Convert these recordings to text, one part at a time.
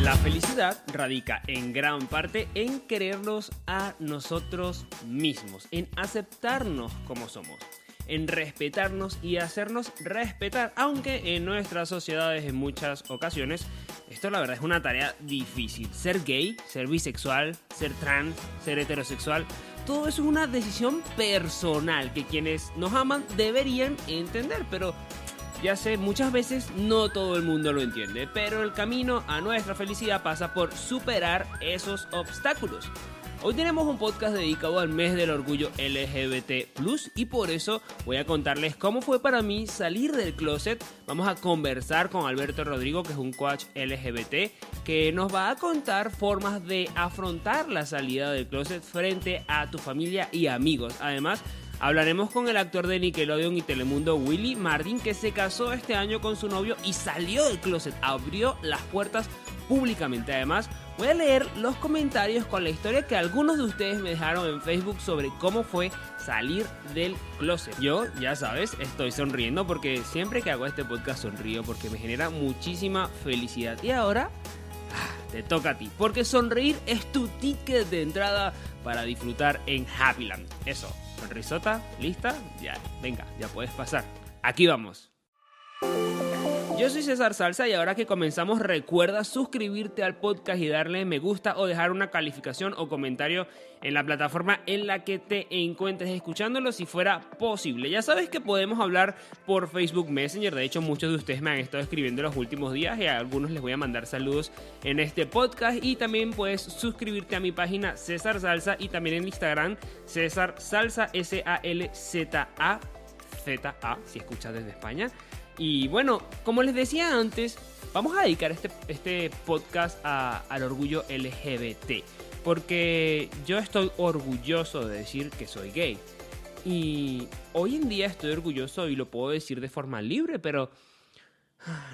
La felicidad radica en gran parte en querernos a nosotros mismos, en aceptarnos como somos, en respetarnos y hacernos respetar, aunque en nuestras sociedades en muchas ocasiones esto la verdad es una tarea difícil. Ser gay, ser bisexual, ser trans, ser heterosexual, todo eso es una decisión personal que quienes nos aman deberían entender, pero ya sé, muchas veces no todo el mundo lo entiende, pero el camino a nuestra felicidad pasa por superar esos obstáculos. Hoy tenemos un podcast dedicado al mes del orgullo LGBT+, y por eso voy a contarles cómo fue para mí salir del closet. Vamos a conversar con Alberto Rodrigo, que es un coach LGBT, que nos va a contar formas de afrontar la salida del closet frente a tu familia y amigos. Además, hablaremos con el actor de Nickelodeon y Telemundo, Willy Martin, que se casó este año con su novio y salió del closet, abrió las puertas públicamente. Además, voy a leer los comentarios con la historia que algunos de ustedes me dejaron en Facebook sobre cómo fue salir del closet. Yo, ya sabes, estoy sonriendo porque siempre que hago este podcast sonrío porque me genera muchísima felicidad. Y ahora te toca a ti, porque sonreír es tu ticket de entrada para disfrutar en Happyland. Eso, sonrisota, lista, ya, venga, ya puedes pasar. Aquí vamos. Yo soy César Salsa y ahora que comenzamos recuerda suscribirte al podcast y darle me gusta o dejar una calificación o comentario en la plataforma en la que te encuentres escuchándolo si fuera posible. Ya sabes que podemos hablar por Facebook Messenger, de hecho muchos de ustedes me han estado escribiendo los últimos días y a algunos les voy a mandar saludos en este podcast, y también puedes suscribirte a mi página César Salsa y también en Instagram César Salsa, SALZA, si escuchas desde España. Y bueno, como les decía antes, vamos a dedicar este podcast al orgullo LGBT, porque yo estoy orgulloso de decir que soy gay. Y hoy en día estoy orgulloso y lo puedo decir de forma libre, pero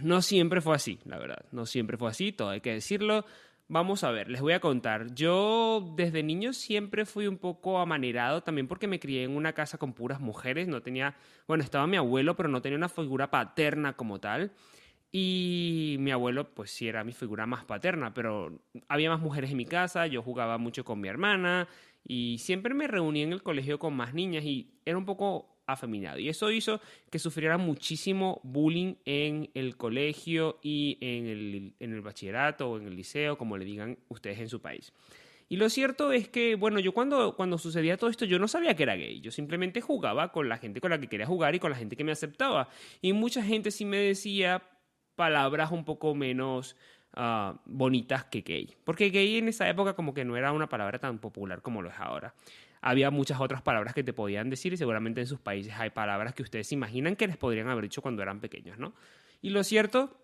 no siempre fue así, la verdad. No siempre fue así, todo hay que decirlo. Vamos a ver, les voy a contar. Yo desde niño siempre fui un poco amanerado, también porque me crié en una casa con puras mujeres. No tenía, bueno, estaba mi abuelo, pero no tenía una figura paterna como tal. Y mi abuelo, pues sí era mi figura más paterna, pero había más mujeres en mi casa, yo jugaba mucho con mi hermana y siempre me reunía en el colegio con más niñas y era un poco afeminado. Y eso hizo que sufriera muchísimo bullying en el colegio y en el bachillerato o en el liceo, como le digan ustedes en su país. Y lo cierto es que, bueno, yo cuando sucedía todo esto, yo no sabía que era gay. Yo simplemente jugaba con la gente con la que quería jugar y con la gente que me aceptaba. Y mucha gente sí me decía palabras un poco menos bonitas que gay. Porque gay en esa época como que no era una palabra tan popular como lo es ahora. Había muchas otras palabras que te podían decir y seguramente en sus países hay palabras que ustedes se imaginan que les podrían haber dicho cuando eran pequeños, ¿no? Y lo cierto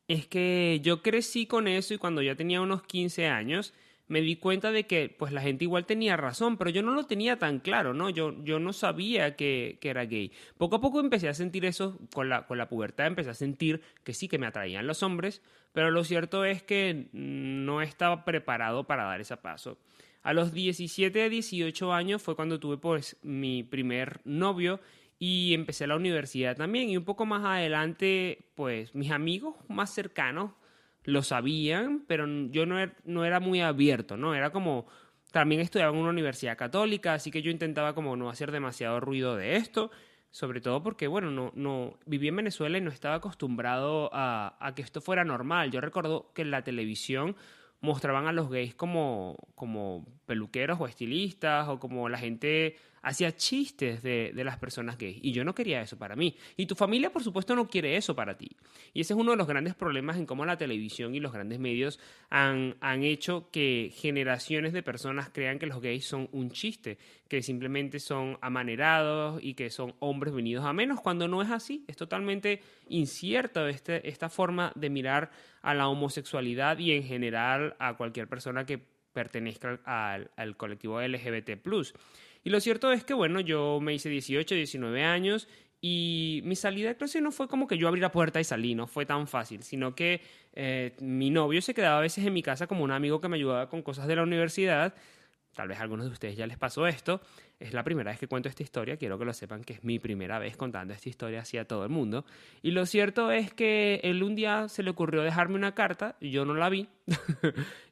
es que yo crecí con eso y cuando ya tenía unos 15 años me di cuenta de que pues la gente igual tenía razón, pero yo no lo tenía tan claro, ¿no? Yo no sabía que era gay. Poco a poco empecé a sentir eso con la pubertad, empecé a sentir que sí, que me atraían los hombres, pero lo cierto es que no estaba preparado para dar ese paso. A los 17 a 18 años fue cuando tuve pues mi primer novio y empecé la universidad también. Y un poco más adelante, pues mis amigos más cercanos lo sabían, pero yo no era muy abierto, ¿no? Era como, también estudiaba en una universidad católica, así que yo intentaba como no hacer demasiado ruido de esto, sobre todo porque, bueno, no viví en Venezuela y no estaba acostumbrado a que esto fuera normal. Yo recuerdo que en la televisión mostraban a los gays como peluqueros o estilistas, o como la gente hacía chistes de las personas gays. Y yo no quería eso para mí. Y tu familia, por supuesto, no quiere eso para ti. Y ese es uno de los grandes problemas en cómo la televisión y los grandes medios han hecho que generaciones de personas crean que los gays son un chiste, que simplemente son amanerados y que son hombres venidos a menos, cuando no es así. Es totalmente incierta esta forma de mirar a la homosexualidad y en general a cualquier persona que pertenezca al colectivo LGBT+. Y lo cierto es que, bueno, yo me hice 18, 19 años y mi salida de clase no fue como que yo abrí la puerta y salí, no fue tan fácil, sino que mi novio se quedaba a veces en mi casa como un amigo que me ayudaba con cosas de la universidad. tal vez a algunos de ustedes ya les pasó esto, es la primera vez que cuento esta historia, quiero que lo sepan que es mi primera vez contando esta historia así a todo el mundo. Y lo cierto es que él un día se le ocurrió dejarme una carta, y yo no la vi,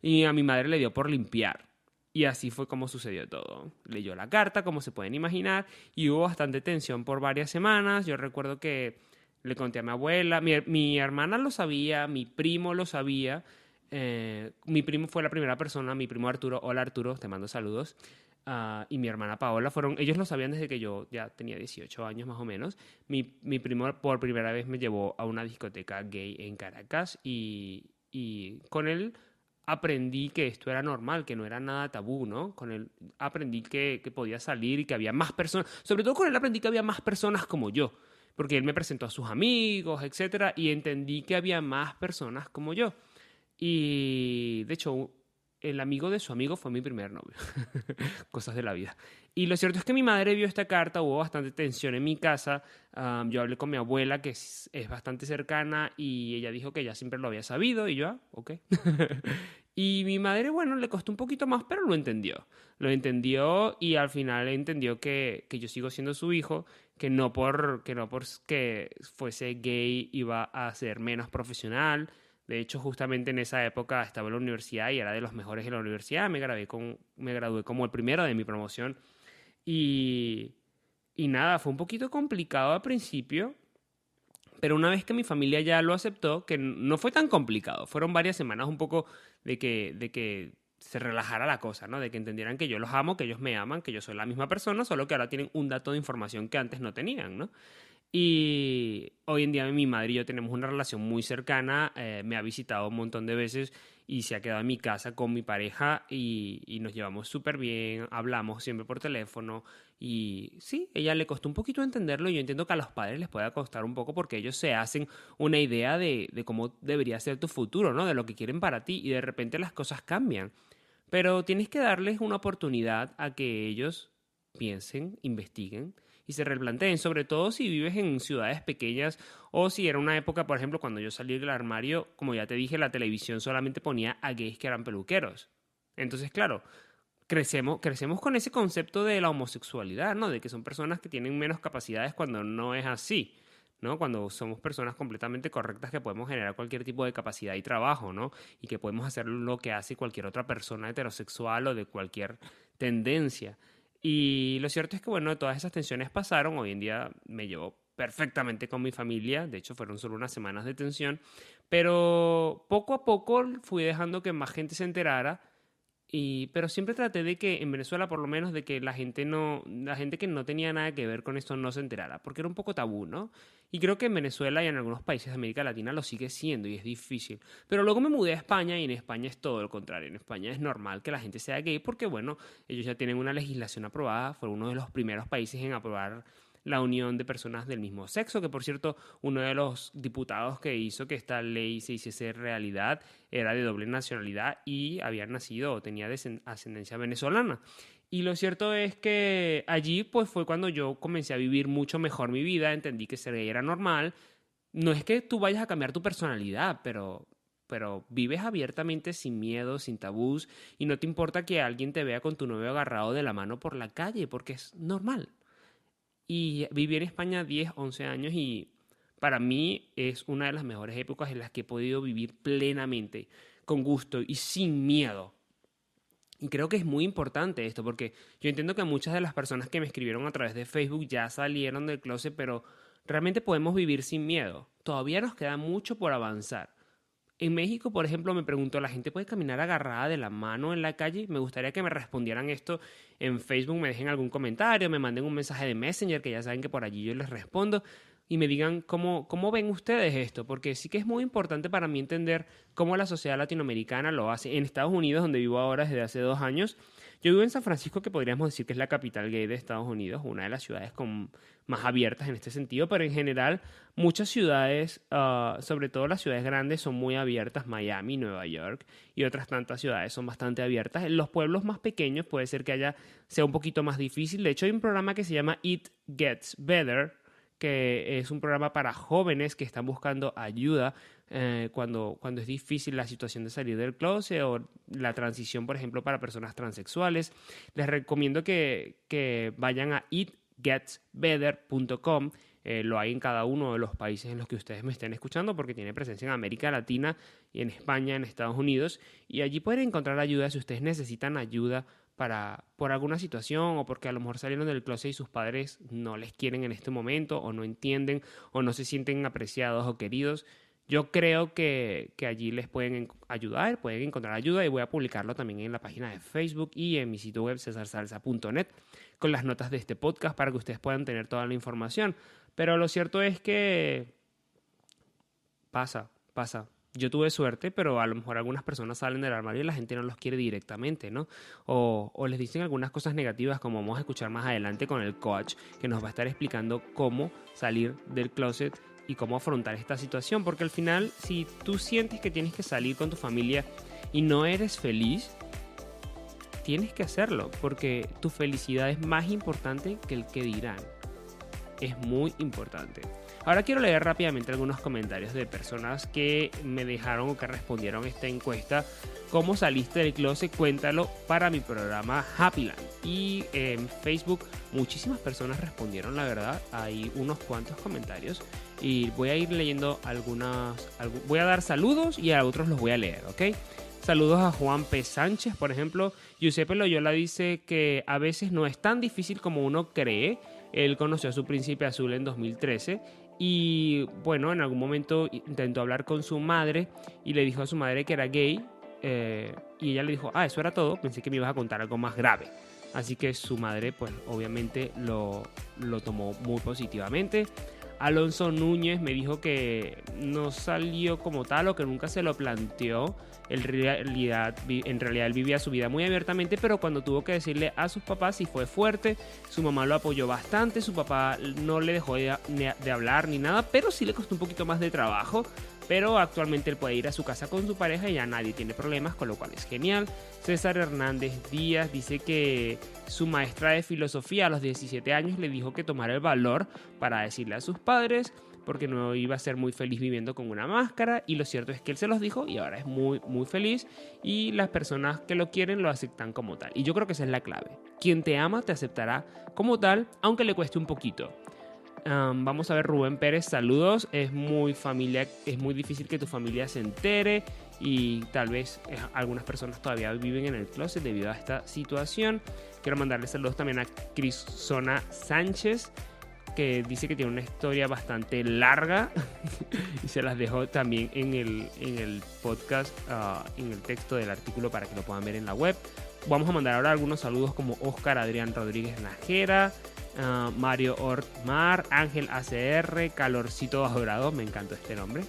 y a mi madre le dio por limpiar. Y así fue como sucedió todo. Leyó la carta, como se pueden imaginar, y hubo bastante tensión por varias semanas. Yo recuerdo que le conté a mi abuela, mi hermana lo sabía, mi primo lo sabía. Mi primo fue la primera persona, mi primo Arturo, hola Arturo, te mando saludos, y mi hermana Paola ellos lo sabían desde que yo ya tenía 18 años más o menos. Mi primo por primera vez me llevó a una discoteca gay en Caracas y con él aprendí que esto era normal, que no era nada tabú, ¿no? Con él aprendí que podía salir y que había más personas, sobre todo con él aprendí que había más personas como yo, porque él me presentó a sus amigos, etcétera, y entendí que había más personas como yo. Y de hecho, el amigo de su amigo fue mi primer novio. Cosas de la vida. Y lo cierto es que mi madre vio esta carta, hubo bastante tensión en mi casa. Yo hablé con mi abuela, que es bastante cercana, y ella dijo que ella siempre lo había sabido, y yo, ok. Y mi madre, bueno, le costó un poquito más, pero lo entendió. Lo entendió y al final entendió que yo sigo siendo su hijo, que no por que fuese gay iba a ser menos profesional. De hecho, justamente en esa época estaba en la universidad y era de los mejores de la universidad. Me gradué como el primero de mi promoción. Y, y nada, fue un poquito complicado al principio, pero una vez que mi familia ya lo aceptó, que no fue tan complicado, fueron varias semanas un poco de que se relajara la cosa, ¿no? De que entendieran que yo los amo, que ellos me aman, que yo soy la misma persona, solo que ahora tienen un dato de información que antes no tenían, ¿no? Y hoy en día mi madre y yo tenemos una relación muy cercana, me ha visitado un montón de veces y se ha quedado en mi casa con mi pareja y nos llevamos súper bien, hablamos siempre por teléfono y sí, ella le costó un poquito entenderlo y yo entiendo que a los padres les pueda costar un poco porque ellos se hacen una idea de cómo debería ser tu futuro, ¿no? De lo que quieren para ti y de repente las cosas cambian. Pero tienes que darles una oportunidad a que ellos piensen, investiguen y se replanteen, sobre todo si vives en ciudades pequeñas o si era una época, por ejemplo, cuando yo salí del armario, como ya te dije, la televisión solamente ponía a gays que eran peluqueros. Entonces, claro, crecemos con ese concepto de la homosexualidad, ¿no? De que son personas que tienen menos capacidades cuando no es así, ¿no? Cuando somos personas completamente correctas que podemos generar cualquier tipo de capacidad y trabajo, ¿no? Y que podemos hacer lo que hace cualquier otra persona heterosexual o de cualquier tendencia. Y lo cierto es que, bueno, todas esas tensiones pasaron. Hoy en día me llevo perfectamente con mi familia. De hecho, fueron solo unas semanas de tensión. Pero poco a poco fui dejando que más gente se enterara. Pero siempre traté de que en Venezuela, por lo menos, de que la gente que no tenía nada que ver con esto no se enterara, porque era un poco tabú, ¿no? Y creo que en Venezuela y en algunos países de América Latina lo sigue siendo y es difícil. Pero luego me mudé a España y en España es todo lo contrario. En España es normal que la gente sea gay porque, bueno, ellos ya tienen una legislación aprobada, fue uno de los primeros países en aprobar la unión de personas del mismo sexo, que por cierto, uno de los diputados que hizo que esta ley se hiciese realidad era de doble nacionalidad y había nacido o tenía ascendencia venezolana. Y lo cierto es que allí pues fue cuando yo comencé a vivir mucho mejor mi vida, entendí que ser gay era normal. No es que tú vayas a cambiar tu personalidad, pero vives abiertamente sin miedo, sin tabús y no te importa que alguien te vea con tu novio agarrado de la mano por la calle porque es normal. Y viví en España 10, 11 años y para mí es una de las mejores épocas en las que he podido vivir plenamente, con gusto y sin miedo. Y creo que es muy importante esto porque yo entiendo que muchas de las personas que me escribieron a través de Facebook ya salieron del closet, pero realmente podemos vivir sin miedo. Todavía nos queda mucho por avanzar. En México, por ejemplo, me preguntó, ¿la gente puede caminar agarrada de la mano en la calle? Me gustaría que me respondieran esto en Facebook, me dejen algún comentario, me manden un mensaje de Messenger, que ya saben que por allí yo les respondo, y me digan cómo ven ustedes esto, porque sí que es muy importante para mí entender cómo la sociedad latinoamericana lo hace. En Estados Unidos, donde vivo ahora desde hace 2 años, yo vivo en San Francisco, que podríamos decir que es la capital gay de Estados Unidos, una de las ciudades más abiertas en este sentido, pero en general muchas ciudades, sobre todo las ciudades grandes, son muy abiertas. Miami, Nueva York y otras tantas ciudades son bastante abiertas. En los pueblos más pequeños puede ser que sea un poquito más difícil. De hecho, hay un programa que se llama It Gets Better, que es un programa para jóvenes que están buscando ayuda cuando es difícil la situación de salir del closet o la transición, por ejemplo, para personas transexuales. Les recomiendo que vayan a itgetsbetter.com. Lo hay en cada uno de los países en los que ustedes me estén escuchando porque tiene presencia en América Latina y en España, en Estados Unidos. Y allí pueden encontrar ayuda si ustedes necesitan ayuda por alguna situación o porque a lo mejor salieron del closet y sus padres no les quieren en este momento o no entienden o no se sienten apreciados o queridos. Yo creo que allí les pueden ayudar, pueden encontrar ayuda y voy a publicarlo también en la página de Facebook y en mi sitio web cesarsalsa.net con las notas de este podcast para que ustedes puedan tener toda la información. Pero lo cierto es que pasa. Yo tuve suerte, pero a lo mejor algunas personas salen del armario y la gente no los quiere directamente, ¿no? O les dicen algunas cosas negativas, como vamos a escuchar más adelante con el coach, que nos va a estar explicando cómo salir del closet y cómo afrontar esta situación. Porque al final, si tú sientes que tienes que salir con tu familia y no eres feliz, tienes que hacerlo, porque tu felicidad es más importante que el que dirán. Es muy importante. Ahora quiero leer rápidamente algunos comentarios de personas que me dejaron o que respondieron a esta encuesta. ¿Cómo saliste del closet? Cuéntalo para mi programa Happyland. Y en Facebook muchísimas personas respondieron, la verdad. Hay unos cuantos comentarios y voy a ir leyendo voy a dar saludos y a otros los voy a leer, ¿ok? Saludos a Juan P. Sánchez, por ejemplo. Giuseppe Loyola dice que a veces no es tan difícil como uno cree. Él conoció a su príncipe azul en 2013 y, bueno, en algún momento intentó hablar con su madre y le dijo a su madre que era gay y ella le dijo, eso era todo, pensé que me ibas a contar algo más grave. Así que su madre, pues, obviamente lo tomó muy positivamente. Alonso Núñez me dijo que no salió como tal o que nunca se lo planteó. En realidad él vivía su vida muy abiertamente, pero cuando tuvo que decirle a sus papás sí fue fuerte. Su mamá lo apoyó bastante, su papá no le dejó de hablar ni nada, pero sí le costó un poquito más de trabajo. Pero actualmente él puede ir a su casa con su pareja y ya nadie tiene problemas, con lo cual es genial. César Hernández Díaz dice que su maestra de filosofía a los 17 años le dijo que tomara el valor para decirle a sus padres porque no iba a ser muy feliz viviendo con una máscara, y lo cierto es que él se los dijo y ahora es muy, muy feliz y las personas que lo quieren lo aceptan como tal. Y yo creo que esa es la clave. Quien te ama te aceptará como tal, aunque le cueste un poquito. Vamos a ver, Rubén Pérez, saludos. Es muy difícil que tu familia se entere y tal vez algunas personas todavía viven en el closet debido a esta situación. Quiero mandarle saludos también a Crisona Sánchez, que dice que tiene una historia bastante larga y se las dejo también en el podcast, en el texto del artículo para que lo puedan ver en la web. Vamos a mandar ahora algunos saludos como Oscar Adrián Rodríguez Najera, Mario Ortmar, Ángel ACR, Calorcito Adorado, me encantó este nombre.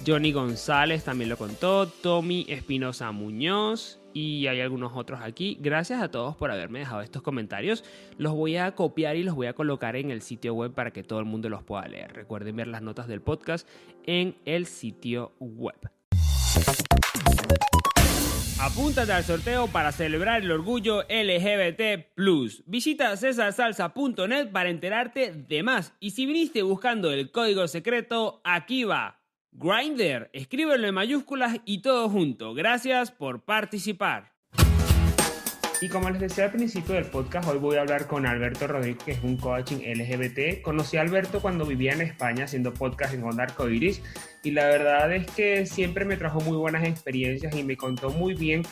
Johnny González también lo contó, Tommy Espinosa Muñoz y hay algunos otros aquí. Gracias a todos por haberme dejado estos comentarios. Los voy a copiar y los voy a colocar en el sitio web para que todo el mundo los pueda leer. Recuerden ver las notas del podcast en el sitio web. Apúntate al sorteo para celebrar el orgullo LGBT+. Visita cesarsalsa.net para enterarte de más. Y si viniste buscando el código secreto, aquí va. Grindr, escríbelo en mayúsculas y todo junto. Gracias por participar. Y como les decía al principio del podcast, hoy voy a hablar con Alberto Rodríguez, que es un coaching LGBT. Conocí a Alberto cuando vivía en España haciendo podcast en Onda Arcoiris y la verdad es que siempre me trajo muy buenas experiencias y me contó muy bien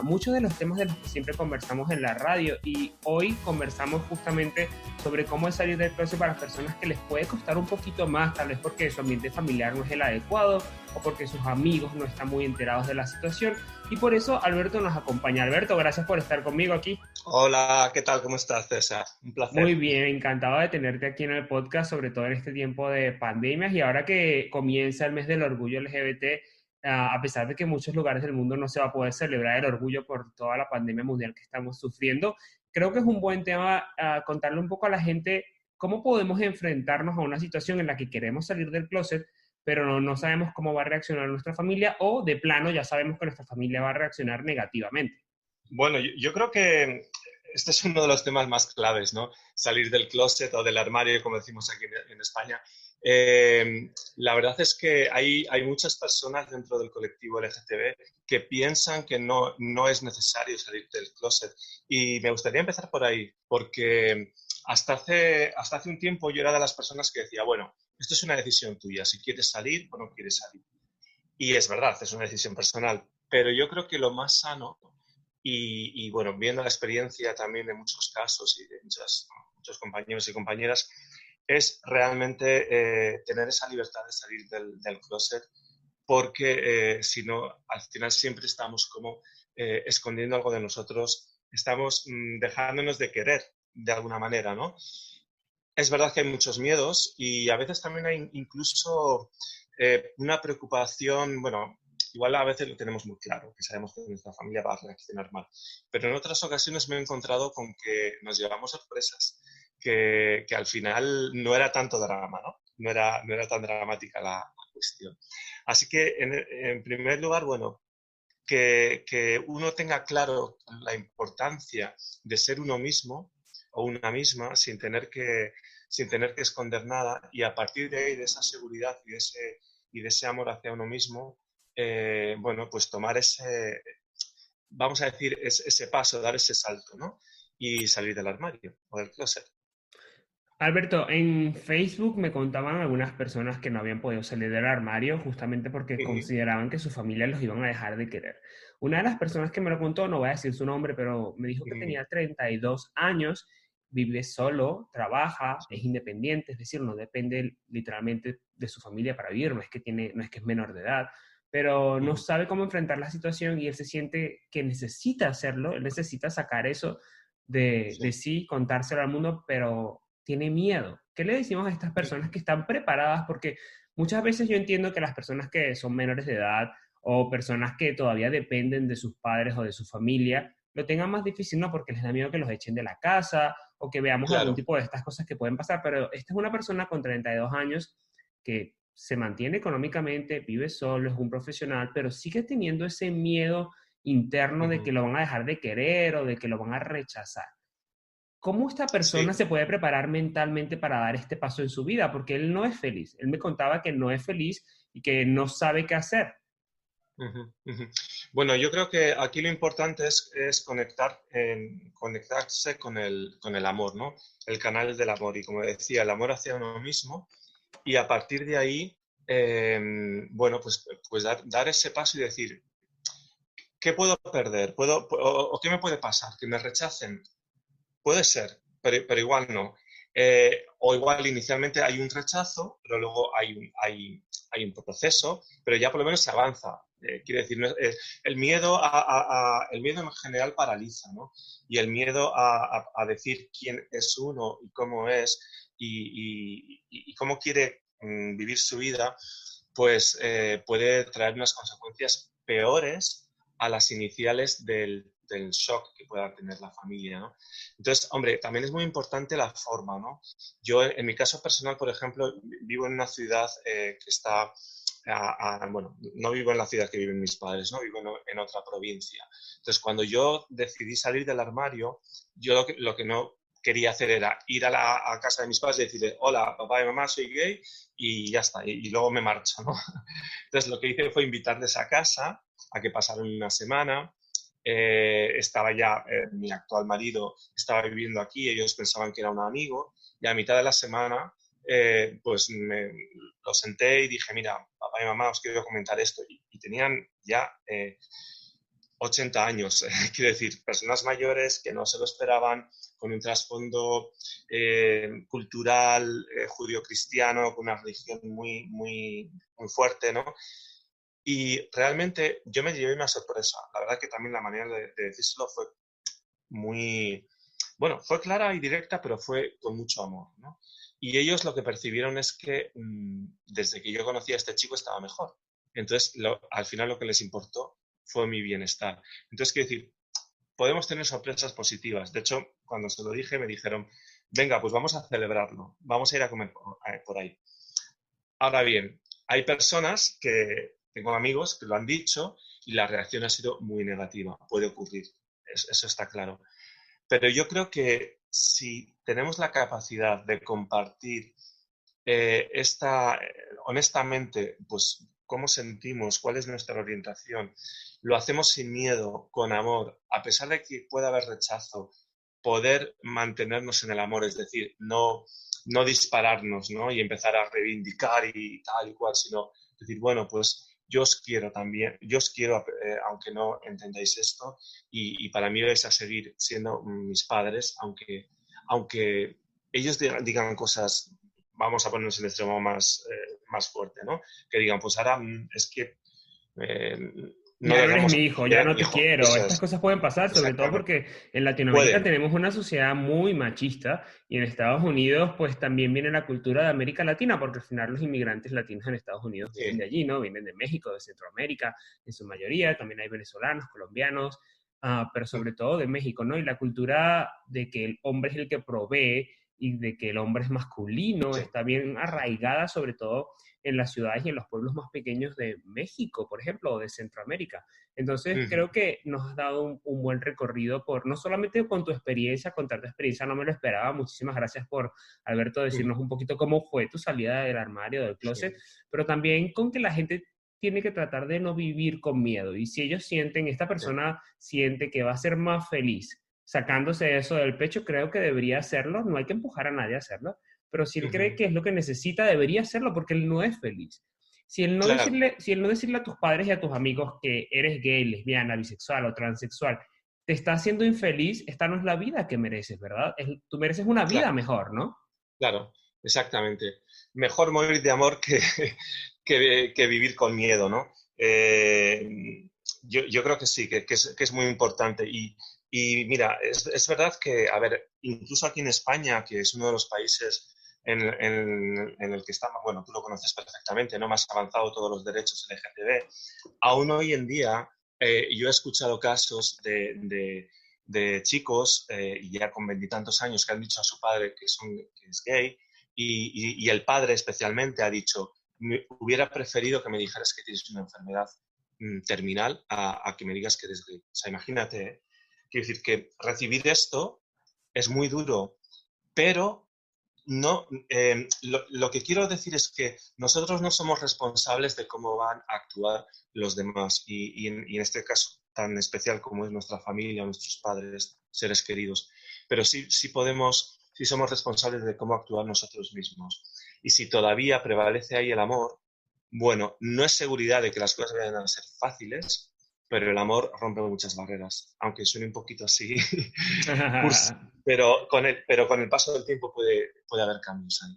muchos de los temas de los que siempre conversamos en la radio, y hoy conversamos justamente sobre cómo es salir del closet para personas que les puede costar un poquito más, tal vez porque su ambiente familiar no es el adecuado o porque sus amigos no están muy enterados de la situación, y por eso Alberto nos acompaña. Alberto, gracias por estar conmigo aquí. Hola, ¿qué tal? ¿Cómo estás, César? Un placer. Muy bien, encantado de tenerte aquí en el podcast, sobre todo en este tiempo de pandemias y ahora que comienza el mes del orgullo LGBT. A pesar de que en muchos lugares del mundo no se va a poder celebrar el orgullo por toda la pandemia mundial que estamos sufriendo, creo que es un buen tema contarle un poco a la gente cómo podemos enfrentarnos a una situación en la que queremos salir del closet, pero no sabemos cómo va a reaccionar nuestra familia, o de plano ya sabemos que nuestra familia va a reaccionar negativamente. Bueno, yo creo que este es uno de los temas más claves, ¿no? Salir del closet o del armario, como decimos aquí en España. La verdad es que hay muchas personas dentro del colectivo LGTB que piensan que no es necesario salir del closet. Y me gustaría empezar por ahí, porque hasta hace un tiempo yo era de las personas que decía, bueno, esto es una decisión tuya, si quieres salir o no quieres salir. Y es verdad, es una decisión personal, pero yo creo que lo más sano, bueno, viendo la experiencia también de muchos casos y de muchos compañeros y compañeras, es realmente tener esa libertad de salir del closet, porque si no, al final siempre estamos como escondiendo algo de nosotros, estamos dejándonos de querer de alguna manera, ¿no? Es verdad que hay muchos miedos y a veces también hay incluso una preocupación, bueno, igual a veces lo tenemos muy claro, que sabemos que nuestra familia va a reaccionar mal, pero en otras ocasiones me he encontrado con que nos llevamos sorpresas, que al final no era tanto drama, ¿no? No era tan dramática la cuestión. Así que, en primer lugar, bueno, que uno tenga claro la importancia de ser uno mismo o una misma sin tener que esconder nada, y a partir de ahí, de esa seguridad y de ese amor hacia uno mismo, bueno, pues tomar vamos a decir, ese paso, dar ese salto, ¿no? Y salir del armario o del closet. Alberto, en Facebook me contaban algunas personas que no habían podido salir del armario justamente porque Ujú, consideraban que su familia los iban a dejar de querer. Una de las personas que me lo contó, no voy a decir su nombre, pero me dijo que ujú, tenía 32 años, vive solo, trabaja, sí, es independiente, es decir, no depende literalmente de su familia para vivir, no es que es menor de edad, pero no ujú, sabe cómo enfrentar la situación y él se siente que necesita hacerlo, él necesita sacar eso de sí. sí, contárselo al mundo, pero tiene miedo. ¿Qué le decimos a estas personas que están preparadas? Porque muchas veces yo entiendo que las personas que son menores de edad o personas que todavía dependen de sus padres o de su familia, lo tengan más difícil, ¿no? Porque les da miedo que los echen de la casa o que veamos algún Claro. tipo de estas cosas que pueden pasar. Pero esta es una persona con 32 años que se mantiene económicamente, vive solo, es un profesional, pero sigue teniendo ese miedo interno de que Ujú, lo van a dejar de querer o de que lo van a rechazar. ¿Cómo esta persona sí. se puede preparar mentalmente para dar este paso en su vida? Porque él no es feliz. Él me contaba que no es feliz y que no sabe qué hacer. Ujú, ujú. Bueno, yo creo que aquí lo importante es conectarse con el amor, ¿no? El canal del amor. Y como decía, el amor hacia uno mismo. Y a partir de ahí, bueno, pues dar ese paso y decir, ¿qué puedo perder? ¿O qué me puede pasar? ¿Que me rechacen? Puede ser, pero igual no. O igual inicialmente hay un rechazo, pero luego hay un proceso, pero ya por lo menos se avanza. Quiere decir, el miedo el miedo en general paraliza, ¿no? Y el miedo a decir quién es uno y cómo es y cómo quiere vivir su vida, pues puede traer unas consecuencias peores a las iniciales del shock que pueda tener la familia, ¿no? Entonces, hombre, también es muy importante la forma, ¿no? Yo, en mi caso personal, por ejemplo, vivo en una ciudad que está, bueno, no vivo en la ciudad que viven mis padres, ¿no? Vivo en otra provincia. Entonces, cuando yo decidí salir del armario, yo lo que no quería hacer era ir a casa de mis padres y decirle, hola, papá y mamá, soy gay, y ya está, y luego me marcho, ¿no? Entonces, lo que hice fue invitarles a casa, a que pasaran una semana. Estaba ya, mi actual marido estaba viviendo aquí, ellos pensaban que era un amigo, y a mitad de la semana, pues lo senté y dije, mira, papá y mamá, os quiero comentar esto. Y tenían ya 80 años, quiero decir, personas mayores que no se lo esperaban, con un trasfondo cultural judío-cristiano, con una religión muy, muy, muy fuerte, ¿no? Y realmente yo me llevé una sorpresa. La verdad que también la manera de decírselo fue muy, bueno, fue clara y directa, pero fue con mucho amor, ¿no? Y ellos lo que percibieron es que desde que yo conocí a este chico estaba mejor. Entonces, al final lo que les importó fue mi bienestar. Entonces, quiero decir, podemos tener sorpresas positivas. De hecho, cuando se lo dije, me dijeron, venga, pues vamos a celebrarlo, vamos a ir a comer por ahí. Ahora bien, hay personas que, tengo amigos que lo han dicho y la reacción ha sido muy negativa. Puede ocurrir, eso está claro. Pero yo creo que si tenemos la capacidad de compartir honestamente, pues cómo sentimos, cuál es nuestra orientación, lo hacemos sin miedo, con amor, a pesar de que pueda haber rechazo, poder mantenernos en el amor, es decir, no dispararnos, ¿no? Y empezar a reivindicar y tal y cual, sino decir, bueno, pues yo os quiero también, yo os quiero, aunque no entendáis esto, y para mí vais a seguir siendo mis padres, aunque ellos digan cosas, vamos a ponernos en el extremo más fuerte, ¿no? Que digan, pues ahora es que eh, no Ya no eres mi dejamos hijo, que ya era no mi te hijo. quiero. Eso Estas es, cosas pueden pasar, sobre todo exactamente. porque en Latinoamérica Pueden, tenemos una sociedad muy machista y en Estados Unidos pues también viene la cultura de América Latina, porque al final los inmigrantes latinos en Estados Unidos vienen de sí. allí, ¿no? Vienen de México, de Centroamérica, en su mayoría. También hay venezolanos, colombianos, pero sobre todo de México, ¿no? Y la cultura de que el hombre es el que provee y de que el hombre es masculino Sí. está bien arraigada, sobre todo en las ciudades y en los pueblos más pequeños de México, por ejemplo, o de Centroamérica. Entonces, Ujú. creo que nos has dado un buen recorrido por, no solamente con tu experiencia, contar tu experiencia, no me lo esperaba. Muchísimas gracias por, Alberto, Ujú. decirnos un poquito cómo fue tu salida del armario, del Sí. closet, pero también con que la gente tiene que tratar de no vivir con miedo. Y si ellos sienten, esta Sí. persona siente que va a ser más feliz sacándose eso del pecho, creo que debería hacerlo. No hay que empujar a nadie a hacerlo, pero si él cree Ujú. que es lo que necesita, debería hacerlo porque él no es feliz. Claro, Si el no decirle a tus padres y a tus amigos que eres gay, lesbiana, bisexual o transexual, te está haciendo infeliz, esta no es la vida que mereces, ¿verdad? Tú mereces una vida claro, mejor, ¿no? claro, exactamente. Mejor morir de amor que, que vivir con miedo, ¿no? Yo creo que sí, que es muy importante. Y mira, es verdad que, a ver, incluso aquí en España, que es uno de los países en el que estamos, bueno, tú lo conoces perfectamente, ¿no? Más avanzado todos los derechos LGTB, aún hoy en día yo he escuchado casos de chicos, y ya con veintitantos años, que han dicho a su padre que es gay, y el padre especialmente ha dicho, hubiera preferido que me dijeras que tienes una enfermedad terminal a que me digas que eres gay. O sea, imagínate, ¿eh? Quiero decir que recibir esto es muy duro, pero no, lo que quiero decir es que nosotros no somos responsables de cómo van a actuar los demás y en este caso tan especial como es nuestra familia, nuestros padres, seres queridos, pero sí podemos, sí somos responsables de cómo actuar nosotros mismos. Y si todavía prevalece ahí el amor, bueno, no es seguridad de que las cosas vayan a ser fáciles, pero el amor rompe muchas barreras, aunque suene un poquito así cursi, pero con el paso del tiempo puede haber cambios ahí.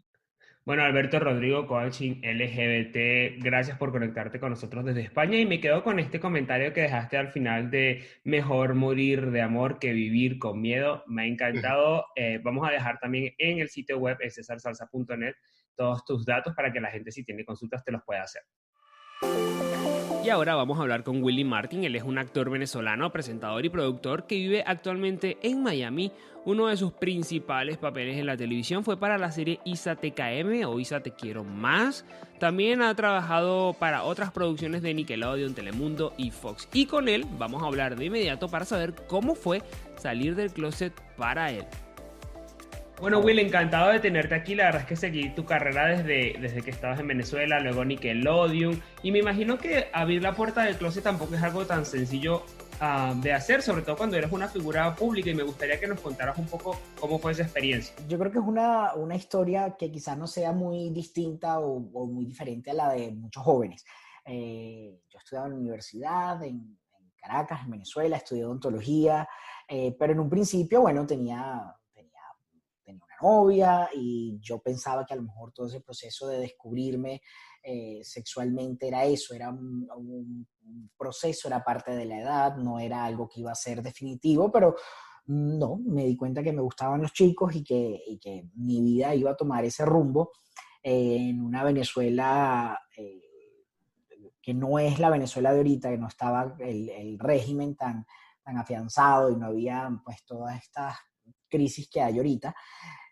Bueno, Alberto Rodrigo, coaching LGBT, gracias por conectarte con nosotros desde España y me quedo con este comentario que dejaste al final de mejor morir de amor que vivir con miedo. Me ha encantado. Vamos a dejar también en el sitio web cesarsalsa.net todos tus datos para que la gente si tiene consultas te los pueda hacer. Y ahora vamos a hablar con Willy Martin. Él es un actor venezolano, presentador y productor que vive actualmente en Miami. Uno de sus principales papeles en la televisión fue para la serie Isa TKM o Isa Te Quiero Más. También ha trabajado para otras producciones de Nickelodeon, Telemundo y Fox. Y con él vamos a hablar de inmediato para saber cómo fue salir del closet para él. Bueno, Will, encantado de tenerte aquí. La verdad es que seguí tu carrera desde que estabas en Venezuela, luego Nickelodeon. Y me imagino que abrir la puerta del closet tampoco es algo tan sencillo de hacer, sobre todo cuando eres una figura pública. Y me gustaría que nos contaras un poco cómo fue esa experiencia. Yo creo que es una historia que quizás no sea muy distinta o muy diferente a la de muchos jóvenes. Yo estudiaba en la universidad, en Caracas, en Venezuela, estudié odontología, pero en un principio, bueno, tenía una novia y yo pensaba que a lo mejor todo ese proceso de descubrirme sexualmente era eso, era un proceso, era parte de la edad, no era algo que iba a ser definitivo, pero no, me di cuenta que me gustaban los chicos y que mi vida iba a tomar ese rumbo en una Venezuela que no es la Venezuela de ahorita, que no estaba el régimen tan afianzado y no había pues todas estas crisis que hay ahorita.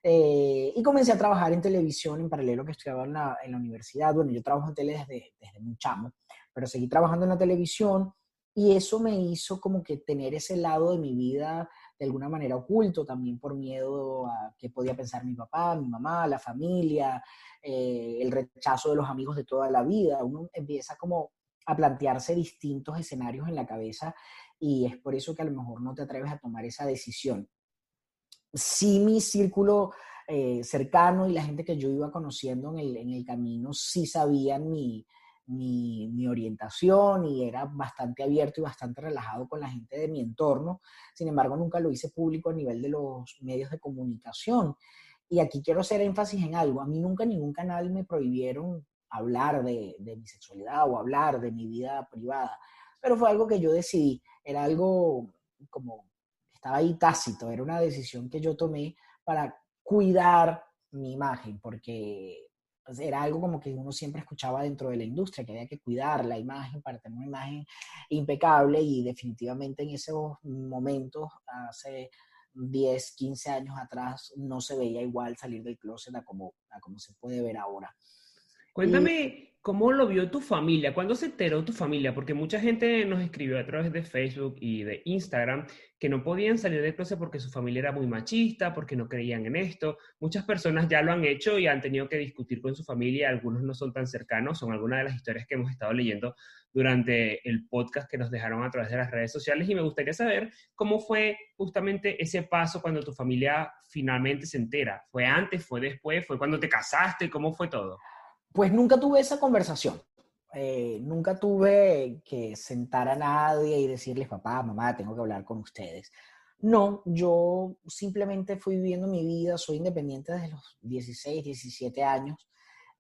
Y comencé a trabajar en televisión en paralelo que estudiaba en la universidad. Bueno, yo trabajo en tele desde muy chamo, pero seguí trabajando en la televisión Y eso me hizo como que tener ese lado de mi vida de alguna manera oculto, también por miedo a qué podía pensar mi papá, mi mamá, la familia, el rechazo de los amigos de toda la vida. Uno empieza como a plantearse distintos escenarios en la cabeza y es por eso que a lo mejor no te atreves a tomar esa decisión. Sí, mi círculo cercano y la gente que yo iba conociendo en el camino sí sabían mi orientación y era bastante abierto y bastante relajado con la gente de mi entorno. Sin embargo, nunca lo hice público a nivel de los medios de comunicación. Y aquí quiero hacer énfasis en algo. A mí nunca en ningún canal me prohibieron hablar de mi sexualidad o hablar de mi vida privada, pero fue algo que yo decidí. Era algo como estaba ahí tácito, era una decisión que yo tomé para cuidar mi imagen, porque pues, era algo como que uno siempre escuchaba dentro de la industria, que había que cuidar la imagen para tener una imagen impecable y definitivamente en esos momentos, hace 10, 15 años atrás, no se veía igual salir del closet a como se puede ver ahora. Y Cuéntame cómo lo vio tu familia, cuándo se enteró tu familia, porque mucha gente nos escribió a través de Facebook y de Instagram que no podían salir del closet porque su familia era muy machista, porque no creían en esto. Muchas personas ya lo han hecho y han tenido que discutir con su familia, algunos no son tan cercanos, son algunas de las historias que hemos estado leyendo durante el podcast que nos dejaron a través de las redes sociales y me gustaría saber cómo fue justamente ese paso cuando tu familia finalmente se entera. ¿Fue antes, fue después, fue cuando te casaste? ¿Cómo fue todo? pues nunca tuve esa conversación. Nunca tuve que sentar a nadie y decirles, papá, mamá, tengo que hablar con ustedes. No, yo simplemente fui viviendo mi vida, soy independiente desde los 16, 17 años.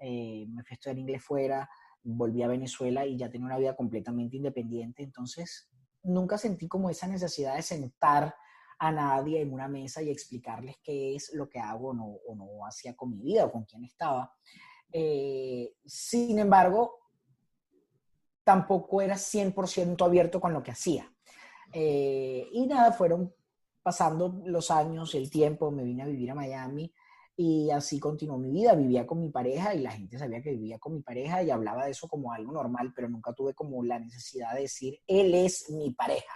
Me fui a estudiar inglés fuera, volví a Venezuela y ya tenía una vida completamente independiente. Entonces, nunca sentí como esa necesidad de sentar a nadie en una mesa y explicarles qué es lo que hago o no hacía con mi vida o con quién estaba. Sin embargo, tampoco era 100% abierto con lo que hacía. Y nada, fueron pasando los años, el tiempo, me vine a vivir a Miami y así continuó mi vida. Vivía con mi pareja y la gente sabía que vivía con mi pareja y hablaba de eso como algo normal, pero nunca tuve como la necesidad de decir, él es mi pareja.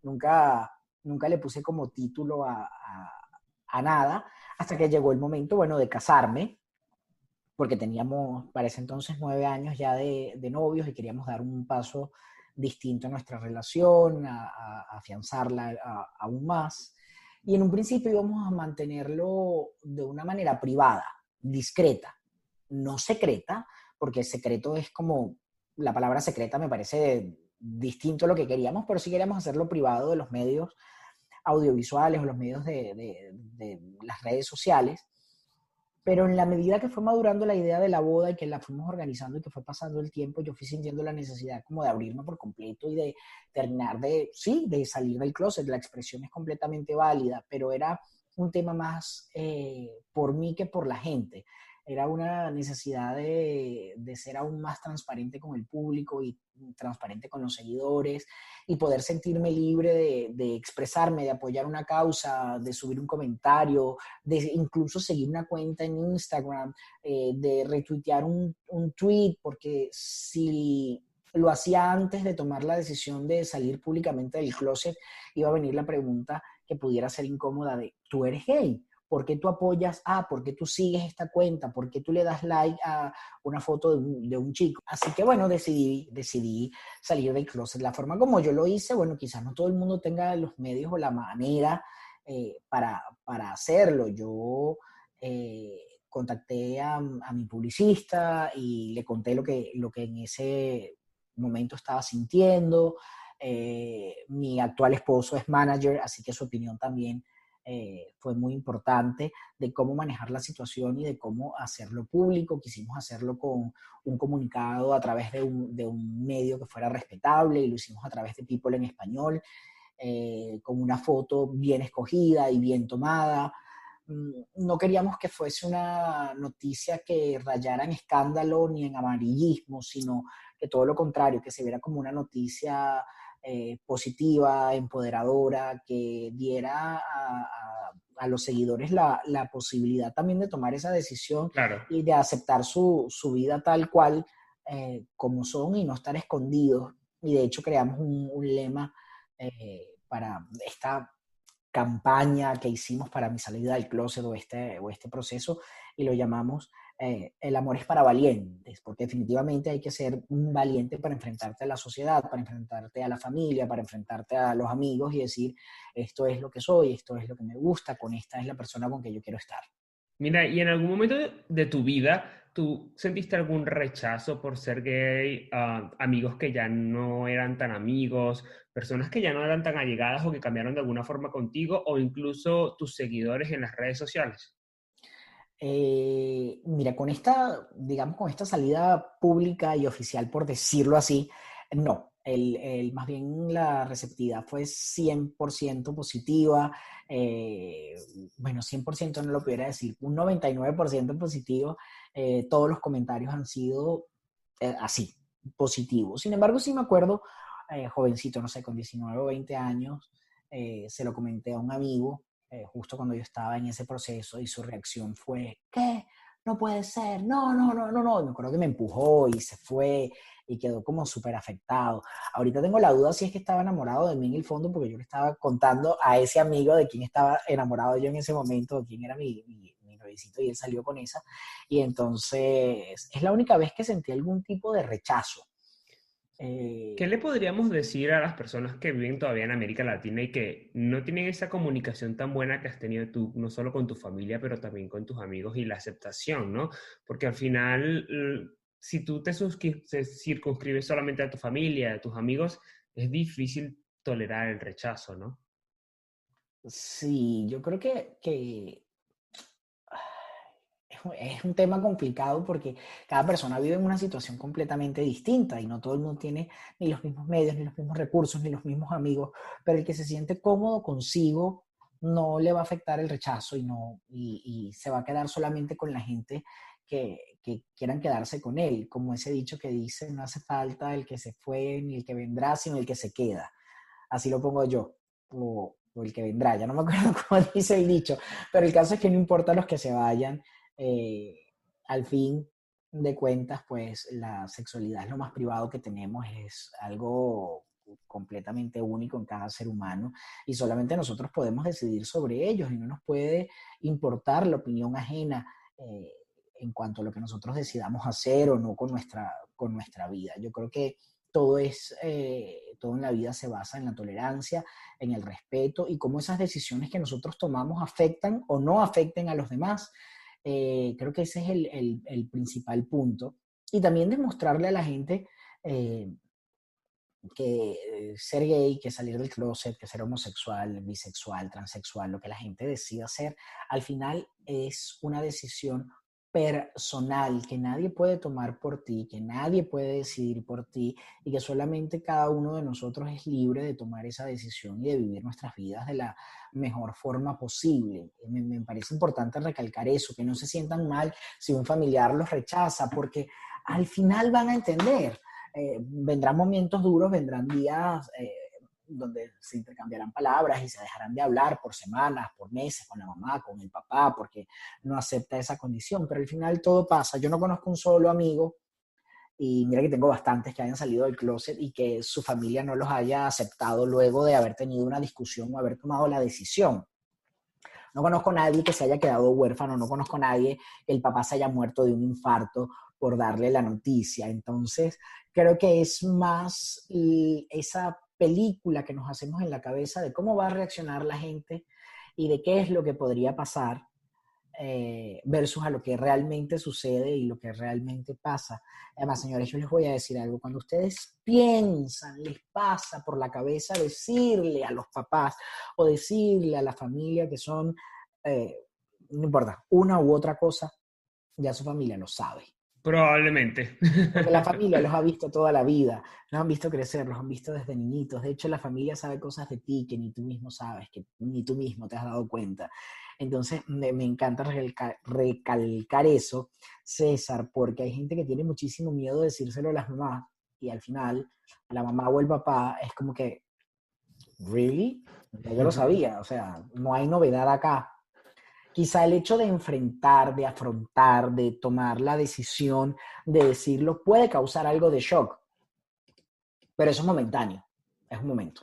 Nunca, nunca le puse como título a nada hasta que llegó el momento, bueno, de casarme porque teníamos para ese entonces 9 años ya de novios y queríamos dar un paso distinto a nuestra relación, a afianzarla aún más. Y en un principio íbamos a mantenerlo de una manera privada, discreta, no secreta, porque secreto es como, la palabra secreta me parece distinto a lo que queríamos, pero sí queríamos hacerlo privado de los medios audiovisuales o los medios de las redes sociales. Pero en la medida que fue madurando la idea de la boda y que la fuimos organizando y que fue pasando el tiempo, yo fui sintiendo la necesidad como de abrirme por completo y de terminar de, sí, de salir del closet. La expresión es completamente válida, pero era un tema más por mí que por la gente. Era una necesidad de ser aún más transparente con el público y transparente con los seguidores y poder sentirme libre de expresarme, de apoyar una causa, de subir un comentario, de incluso seguir una cuenta en Instagram, de retuitear un tweet, porque si lo hacía antes de tomar la decisión de salir públicamente del closet, iba a venir la pregunta que pudiera ser incómoda de, ¿tú eres gay? ¿Por qué tú apoyas por qué tú sigues esta cuenta? ¿Por qué tú le das like a una foto de un chico? Así que bueno, decidí salir del closet. La forma como yo lo hice, bueno, quizás no todo el mundo tenga los medios o la manera para hacerlo. Yo contacté a mi publicista y le conté lo que en ese momento estaba sintiendo. Mi actual esposo es manager, así que su opinión también fue muy importante de cómo manejar la situación y de cómo hacerlo público. Quisimos hacerlo con un comunicado a través de un medio que fuera respetable y lo hicimos a través de People en Español, con una foto bien escogida y bien tomada. No queríamos que fuese una noticia que rayara en escándalo ni en amarillismo, sino que todo lo contrario, que se viera como una noticia positiva, empoderadora, que diera a los seguidores la posibilidad también de tomar esa decisión Claro. y de aceptar su vida tal cual como son y no estar escondidos y de hecho creamos un lema para esta campaña que hicimos para mi salida del closet o este proceso, y lo llamamos el amor es para valientes, porque definitivamente hay que ser un valiente para enfrentarte a la sociedad, para enfrentarte a la familia, para enfrentarte a los amigos y decir, esto es lo que soy, esto es lo que me gusta, con esta es la persona con que yo quiero estar. Mira, ¿y en algún momento de tu vida tú sentiste algún rechazo por ser gay? Amigos que ya no eran tan amigos, personas que ya no eran tan allegadas o que cambiaron de alguna forma contigo, o incluso tus seguidores en las redes sociales. Mira, con esta, digamos, con esta salida pública y oficial, por decirlo así, no. Más bien la receptividad fue 100% positiva. Bueno, 100% no lo pudiera decir, un 99% positivo. Todos los comentarios han sido así, positivos. Sin embargo, sí me acuerdo, jovencito, no sé, con 19 o 20 años, se lo comenté a un amigo justo cuando yo estaba en ese proceso y su reacción fue, ¿qué? No puede ser, no, no, no, no, no. Me acuerdo que me empujó y se fue y quedó como súper afectado. Ahorita tengo la duda si es que estaba enamorado de mí en el fondo, porque yo le estaba contando a ese amigo de quién estaba enamorado yo en ese momento, de quién era mi noviecito, y él salió con esa. Y entonces es la única vez que sentí algún tipo de rechazo. ¿Qué le podríamos decir a las personas que viven todavía en América Latina y que no tienen esa comunicación tan buena que has tenido tú, no solo con tu familia, pero también con tus amigos y la aceptación, ¿no? Porque al final, si tú te circunscribes solamente a tu familia, a tus amigos, es difícil tolerar el rechazo, ¿no? Sí, yo creo que es un tema complicado porque cada persona vive en una situación completamente distinta y no todo el mundo tiene ni los mismos medios, ni los mismos recursos, ni los mismos amigos, pero el que se siente cómodo consigo no le va a afectar el rechazo y se va a quedar solamente con la gente que quieran quedarse con él, como ese dicho que dice, no hace falta el que se fue ni el que vendrá, sino el que se queda. Así lo pongo yo, o el que vendrá, ya no me acuerdo cómo dice el dicho, pero el caso es que no importa los que se vayan, eh, al fin de cuentas, pues la sexualidad es lo más privado que tenemos, es algo completamente único en cada ser humano y solamente nosotros podemos decidir sobre ellos y no nos puede importar la opinión ajena en cuanto a lo que nosotros decidamos hacer o no con nuestra vida. Yo creo que todo en la vida se basa en la tolerancia, en el respeto y cómo esas decisiones que nosotros tomamos afectan o no afecten a los demás. Creo que ese es el principal punto. Y también demostrarle a la gente eh, que ser gay, que salir del closet, que ser homosexual, bisexual, transexual, lo que la gente decida hacer, al final es una decisión personal que nadie puede tomar por ti, que nadie puede decidir por ti y que solamente cada uno de nosotros es libre de tomar esa decisión y de vivir nuestras vidas de la mejor forma posible. Me parece importante recalcar eso, que no se sientan mal si un familiar los rechaza, porque al final van a entender. Vendrán momentos duros, vendrán días donde se intercambiarán palabras y se dejarán de hablar por semanas, por meses, con la mamá, con el papá, porque no acepta esa condición, pero al final todo pasa. Yo no conozco un solo amigo, y mira que tengo bastantes que hayan salido del closet y que su familia no los haya aceptado luego de haber tenido una discusión o haber tomado la decisión. No conozco a nadie que se haya quedado huérfano, no conozco a nadie que el papá se haya muerto de un infarto por darle la noticia. Entonces, creo que es más esa película que nos hacemos en la cabeza de cómo va a reaccionar la gente y de qué es lo que podría pasar versus a lo que realmente sucede y lo que realmente pasa. Además, señores, yo les voy a decir algo. Cuando ustedes piensan, les pasa por la cabeza decirle a los papás o decirle a la familia que son, no importa, una u otra cosa, ya su familia lo sabe. Probablemente. Porque la familia los ha visto toda la vida, los han visto crecer, los han visto desde niñitos. De hecho, la familia sabe cosas de ti que ni tú mismo sabes, que ni tú mismo te has dado cuenta. Entonces, me encanta recalcar eso, César, porque hay gente que tiene muchísimo miedo de decírselo a las mamás y al final la mamá o el papá es como que, ¿really? Ya yo lo sabía, o sea, no hay novedad acá. Quizá el hecho de enfrentar, de afrontar, de tomar la decisión de decirlo puede causar algo de shock, pero eso es momentáneo, es un momento.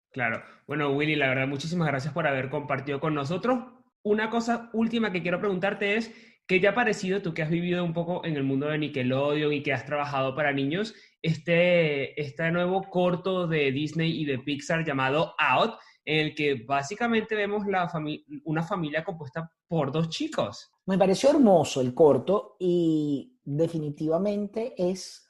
Claro. Bueno, Willy, la verdad, muchísimas gracias por haber compartido con nosotros. Una cosa última que quiero preguntarte es, ¿qué te ha parecido, tú que has vivido un poco en el mundo de Nickelodeon y que has trabajado para niños, este nuevo corto de Disney y de Pixar llamado Out, en el que básicamente vemos una familia compuesta por 2 chicos? Me pareció hermoso el corto y definitivamente es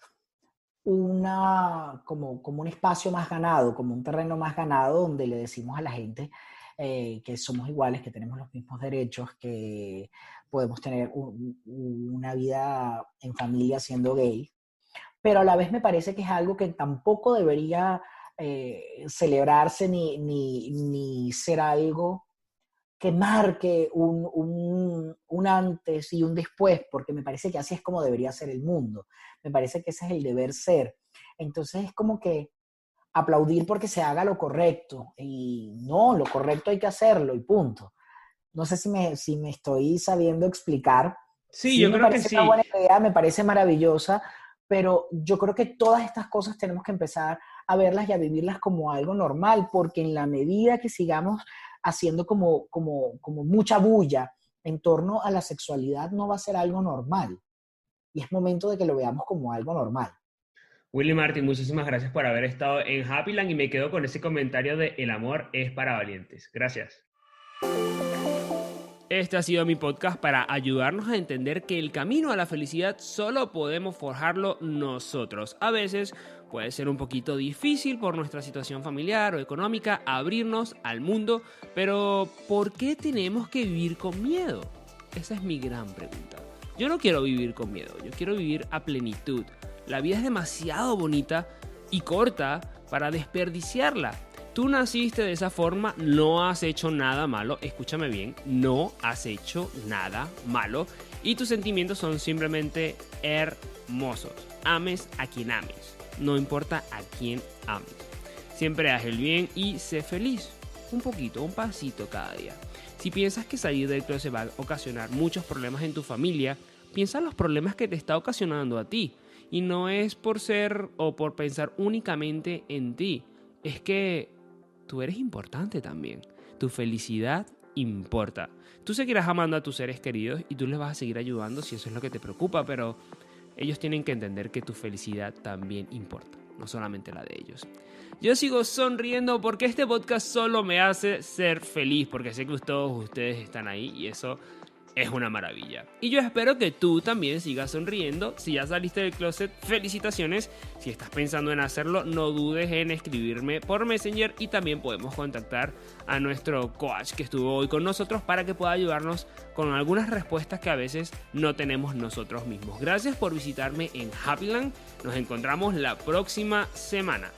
como un espacio más ganado, como un terreno más ganado donde le decimos a la gente que somos iguales, que tenemos los mismos derechos, que podemos tener una vida en familia siendo gay, pero a la vez me parece que es algo que tampoco debería celebrarse ni ser algo que marque un antes y un después, porque me parece que así es como debería ser el mundo. Me parece que ese es el deber ser. Entonces es como que aplaudir porque se haga lo correcto. Y no, lo correcto hay que hacerlo y punto. No sé si me estoy sabiendo explicar. Sí, yo me creo que parece sí. una buena idea, me parece maravillosa, pero yo creo que todas estas cosas tenemos que empezar a verlas y a vivirlas como algo normal, porque en la medida que sigamos haciendo como mucha bulla en torno a la sexualidad, no va a ser algo normal. Y es momento de que lo veamos como algo normal. Willy Martin, muchísimas gracias por haber estado en Happyland y me quedo con ese comentario de el amor es para valientes. Gracias. Este ha sido mi podcast para ayudarnos a entender que el camino a la felicidad solo podemos forjarlo nosotros. A veces puede ser un poquito difícil por nuestra situación familiar o económica abrirnos al mundo, pero ¿por qué tenemos que vivir con miedo? Esa es mi gran pregunta. Yo no quiero vivir con miedo, yo quiero vivir a plenitud. La vida es demasiado bonita y corta para desperdiciarla. Tú naciste de esa forma, no has hecho nada malo, escúchame bien, no has hecho nada malo y tus sentimientos son simplemente hermosos. Ames a quien ames, no importa a quién ames. Siempre haz el bien y sé feliz, un poquito, un pasito cada día. Si piensas que salir del closet va a ocasionar muchos problemas en tu familia, piensa en los problemas que te está ocasionando a ti. Y no es por ser o por pensar únicamente en ti, es que tú eres importante también. Tu felicidad importa. Tú seguirás amando a tus seres queridos y tú les vas a seguir ayudando si eso es lo que te preocupa, pero ellos tienen que entender que tu felicidad también importa, no solamente la de ellos. Yo sigo sonriendo porque este podcast solo me hace ser feliz, porque sé que todos ustedes están ahí y eso es una maravilla. Y yo espero que tú también sigas sonriendo. Si ya saliste del closet, felicitaciones. Si estás pensando en hacerlo, no dudes en escribirme por Messenger y también podemos contactar a nuestro coach que estuvo hoy con nosotros para que pueda ayudarnos con algunas respuestas que a veces no tenemos nosotros mismos. Gracias por visitarme en Happyland. Nos encontramos la próxima semana.